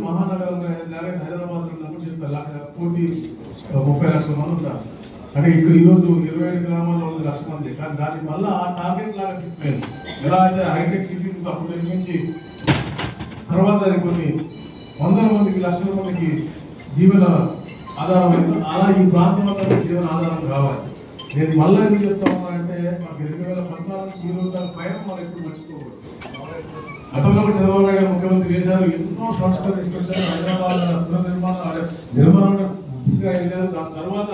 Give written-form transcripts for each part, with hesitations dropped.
మహానగరంలో హైదరాబాద్ కోటి 30 లక్షల మంది ఉంటారు. అంటే ఇక్కడ ఈరోజు 27 గ్రామాల్లో 1 లక్ష మంది. కానీ దాన్ని మళ్ళీ ఆ టార్గెట్ లాగా తీసుకునేది ఎలా అయితే హైటెక్ సిటీ అప్పుడు నిర్మించి తర్వాత అది కొన్ని వందల మందికి లక్షల మందికి జీవన ఆధారం అయిందో అలా ఈ ప్రాంతం అంతా జీవన ఆధారం కావాలి. నేను మళ్ళీ ఎందుకు చెప్తా ఉన్నా అంటే మాకు 2014 నుంచి ఈ రోజు పైన మనం ఎప్పుడు మర్చిపోకూడదు. గతంలో చంద్రబాబు నాయుడు ముఖ్యమంత్రి చేశారు, ఎన్నో సంస్కరణ తీసుకొచ్చారు, హైదరాబాద్ నిర్మాణ దిశగా వెళ్ళారు. దాని తర్వాత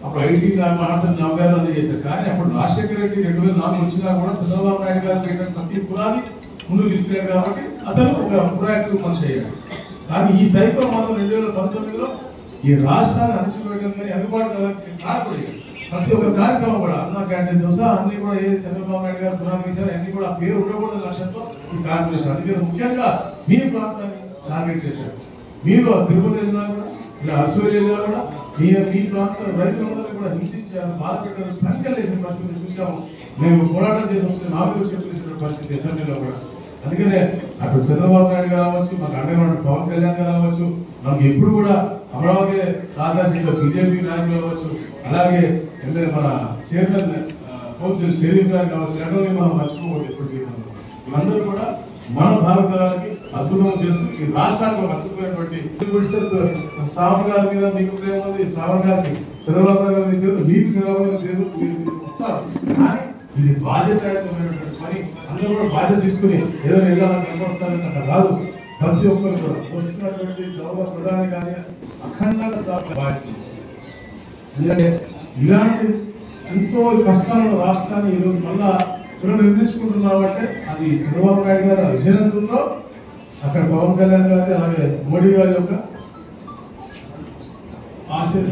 అప్పుడు ఐటీ మాట్లాడుతున్న నవ్వారు చేశారు. కానీ అప్పుడు రాజశేఖర రెడ్డి 2004 వచ్చినా కూడా చంద్రబాబు నాయుడు గారు పెట్టిన ప్రతి పునాది ముందుకు తీసుకెళ్ళారు కాబట్టి అతను ఒక ప్రొయాక్టివ్ మనిషి అయ్యాడు. కానీ ఈ సైకిల్ మాత్రం 2019లో ఈ రాష్ట్రాన్ని అణచివేయడం కానీ అందుబాటు కాకపోయాడు. ప్రతి ఒక్క కార్యక్రమం కూడా అన్న క్యాంటీన్ దోశ అన్ని కూడా ఏ చంద్రబాబు నాయుడు గారు పునాది వేశారు, అన్ని కూడా పేరు ఉండకూడదు లక్ష్యంతో ఈ కార్పొరేషన్. అందుకే ముఖ్యంగా మీ ప్రాంతాన్ని టార్గెట్ చేశారు. మీరు తిరుపతి వెళ్ళినా కూడా ఇలా అరసూరు వెళ్ళినా కూడా మీ ప్రాంత రైతులందరూ కూడా హింసించారు, బాధ పెట్టారు, సంఖ్యలు వేసిన పరిస్థితి చూసాము. మేము పోరాటం చేసి వస్తున్న నాలుగు చెప్పేసిన పరిస్థితి అసెంబ్లీలో కూడా. అందుకనే అటు చంద్రబాబు నాయుడు గారు అవ్వచ్చు, మాకు అండగా పవన్ కళ్యాణ్ గారు అవ్వచ్చు, మనకు ఎప్పుడు కూడా అమరావతి రాజధానిలో బీజేపీ నాయకులు అవ్వచ్చు, అలాగే మన చైర్మన్ కౌన్సిల్ షరీఫ్ గారు కావచ్చు, ఎవరిని మనం మర్చిపోకూడదు ఎప్పుడు జీవితంలో. వీళ్ళందరూ కూడా మన భావితరాలకి అద్భుతం చేస్తూ ఈ రాష్ట్రానికి ఒక అద్భుతమైనటువంటి శ్రావణ్ గారి మీద మీకు ప్రేమ ఉంది, శ్రావణ్ గారికి చంద్రబాబు గారి మీద మీకు చంద్రబాబు గారి పేరు వస్తారు. కానీ ఇది బాధ్యతాయుతమైనటువంటి పని. అందరూ కూడా బాధ్యత తీసుకుని ఏదో వెళ్ళాలని వస్తారని అట్లా కాదు. ప్రతి ఒక్కరు కూడా వస్తున్నటువంటి గౌరవ ప్రధాని కానీ అఖండంగా బాధ్యత. ఎందుకంటే ఇలాంటి ఎంతో కష్టాలను రాష్ట్రాన్ని ఈరోజు మళ్ళా పునర్నిర్మించుకుంటున్నామంటే అది చంద్రబాబు నాయుడు గారు విజన్ ఎంత ఉందో అక్కడ పవన్ కళ్యాణ్ గారి అలాగే మోడీ గారి యొక్క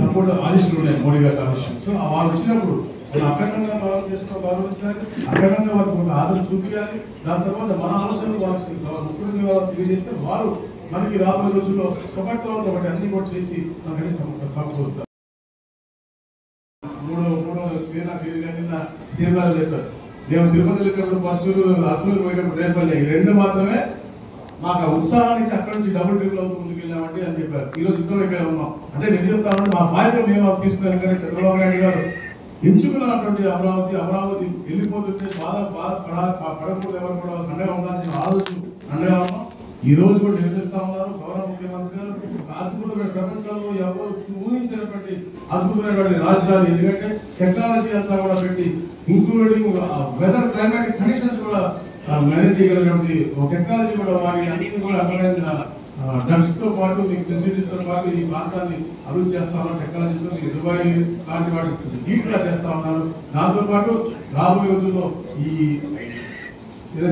సపోర్ట్ ఆశీస్సులు ఉన్నాయి. మోడీ గారి ఆశీస్సులు. సో వాళ్ళు వచ్చినప్పుడు వాళ్ళు అఖండంగా గౌరవించాలి, అఖండంగా వారికి ఒక ఆదరణ చూపించాలి. దాని తర్వాత మన ఆలోచనలు వాళ్ళకి ముఖ్యమంత్రి వాళ్ళకి తెలియజేస్తే వారు మనకి రాబోయే రోజుల్లో ఒకటి తర్వాత ఒకటి అన్ని కూడా చేసి మనకి సమకూరుస్తారు. మూడో నిన్న సీఎం గారు చెప్పారు, మేము తిరుపతి వెళ్ళినప్పుడు పర్చూరు అసలు పోయినప్పుడు రేపల్లి ఈ రెండు మాత్రమే మాకు ఆ ఉత్సాహానికి అక్కడి నుంచి డబుల్ ట్రిపుల్ అవుతూ ముందుకు వెళ్ళామండి అని చెప్పారు. ఈరోజు ఇద్దరు ఇక్కడ ఉన్నాం అంటే నిజం చెప్తామంటే మా బాధ్యత మేము తీసుకున్నాం. కానీ చంద్రబాబు నాయుడు గారు ఎంచుకున్నటువంటి అమరావతి వెళ్ళిపోతుంటే పడకూడదు, ఎవరు కూడా అండగా ఉండాలని ఆలోచన అండగా ఉన్నాం. ఈ రోజు కూడా నిర్మిస్తా ఉన్నారు గౌరవ ముఖ్యమంత్రి గారు. అద్భుతమైన ప్రపంచంలో ఎవరు ఊహించినటువంటి అద్భుతమైనటువంటి రాజధాని. ఎందుకంటే టెక్నాలజీ అంతా కూడా పెట్టి ఇంక్లూడింగ్ వెదర్ క్లైమాటిక్ కండిషన్స్ కూడా మేనేజ్ చేయగలిగినటువంటి టెక్నాలజీ కూడా వాడి అన్ని కూడా అర్థమైన డ్రగ్స్ తో పాటు మీకు ఫెసిలిటీస్ తో పాటు ఈ ప్రాంతాన్ని అభివృద్ధి చేస్తా ఉన్నారు. టెక్నాలజీతో మీకు దుబాయ్ లాంటి వాటి డీప్గా చేస్తా ఉన్నారు. దాంతో పాటు రాబోయే రోజుల్లో ఈ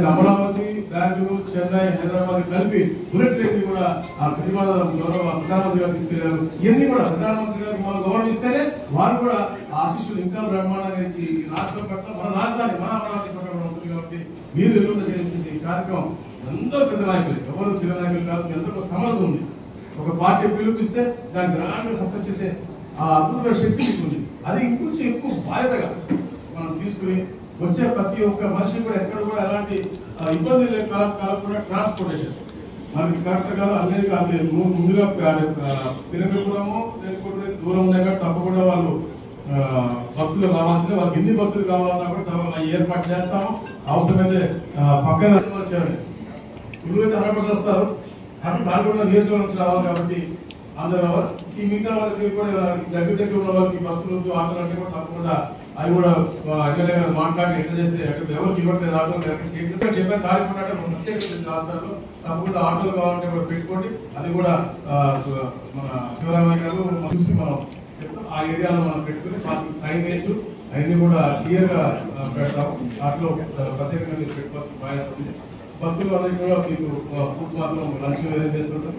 అమరావతి, బెంగళూరు, చెన్నై, హైదరాబాద్ కలిపి బుల్లెట్ ట్రైన్ కూడా ఆ ప్రతిపాదన గౌరవ ప్రధానమంత్రి గారు తీసుకెళ్లారు. ఇవన్నీ కూడా ప్రధానమంత్రి గారికి మనం గౌరవిస్తేనే వారు కూడా ఆశీస్సులు ఇంకా బ్రహ్మాండంగా ఇచ్చి ఈ రాష్ట్రం పట్ల మన రాజధాని మన అమరావతి పట్ల కూడా ఉంటుంది. కాబట్టి మీరు ఎల్లుండి చేయించింది ఈ కార్యక్రమం అందరూ పెద్ద నాయకులు, ఎవరు చిన్న నాయకులు కాదు. మీ అందరికీ సమర్థ ఉంది. ఒక పార్టీ పిలుపిస్తే దాన్ని గ్రాండ్గా సక్సెస్ చేసే ఆ అద్భుతమైన శక్తి ఉంది. అది ఇంకొంచెం ఎక్కువ బాధ్యతగా మనం తీసుకుని వచ్చే ప్రతి ఒక్క మనిషి కూడా ఎక్కడ కూడా ఎలాంటి ఇబ్బంది కలగకుండా ట్రాన్స్పోర్టేషన్ మనకి కరెక్ట్ కాదు. అన్నిటికీ ముందుగా పిరమిపురము దూరం ఉన్నాయి కాబట్టి తప్పకుండా వాళ్ళు బస్సులు కావాల్సిందే. వాళ్ళకి ఎన్ని బస్సులు కావాలన్నా కూడా ఏర్పాటు చేస్తాము. అవసరమైతే పక్కన వచ్చారండి ఇప్పుడైతే 100% వస్తారు. దాంట్లో నియోజకవర్గం నుంచి రావాలి కాబట్టి అందరూ ఈ మిగతా వాళ్ళకి కూడా దగ్గర ఉన్న వాళ్ళకి బస్సులు ఆటోలు అంటే కూడా తప్పకుండా అవి కూడా ఎమ్మెల్యే గారు మాట్లాడి ఎట్లా చేస్తే ఎవరికి ఇవ్వట్లేదు ఆటోలు చెప్పే దాడుకున్నట్టు ప్రత్యేక రాష్ట్రాల్లో తప్పకుండా ఆటోలు కావాలంటే కూడా పెట్టుకోండి. అది కూడా మన శివరామయ్య గారు చూసి మనం చెప్తాం. ఆ ఏరియాలో మనం పెట్టుకుని పార్కింగ్ సైనేజ్ అవన్నీ కూడా క్లియర్ గా పెడతాము. వాటిలో ప్రత్యేకంగా పెట్టుకోవాల్సిన బాధ్యత ఉంది. బస్సులు అనేది కూడా మీకు ఫుడ్ మార్గం లంచ్ అరేంజ్ చేస్తుంటాం.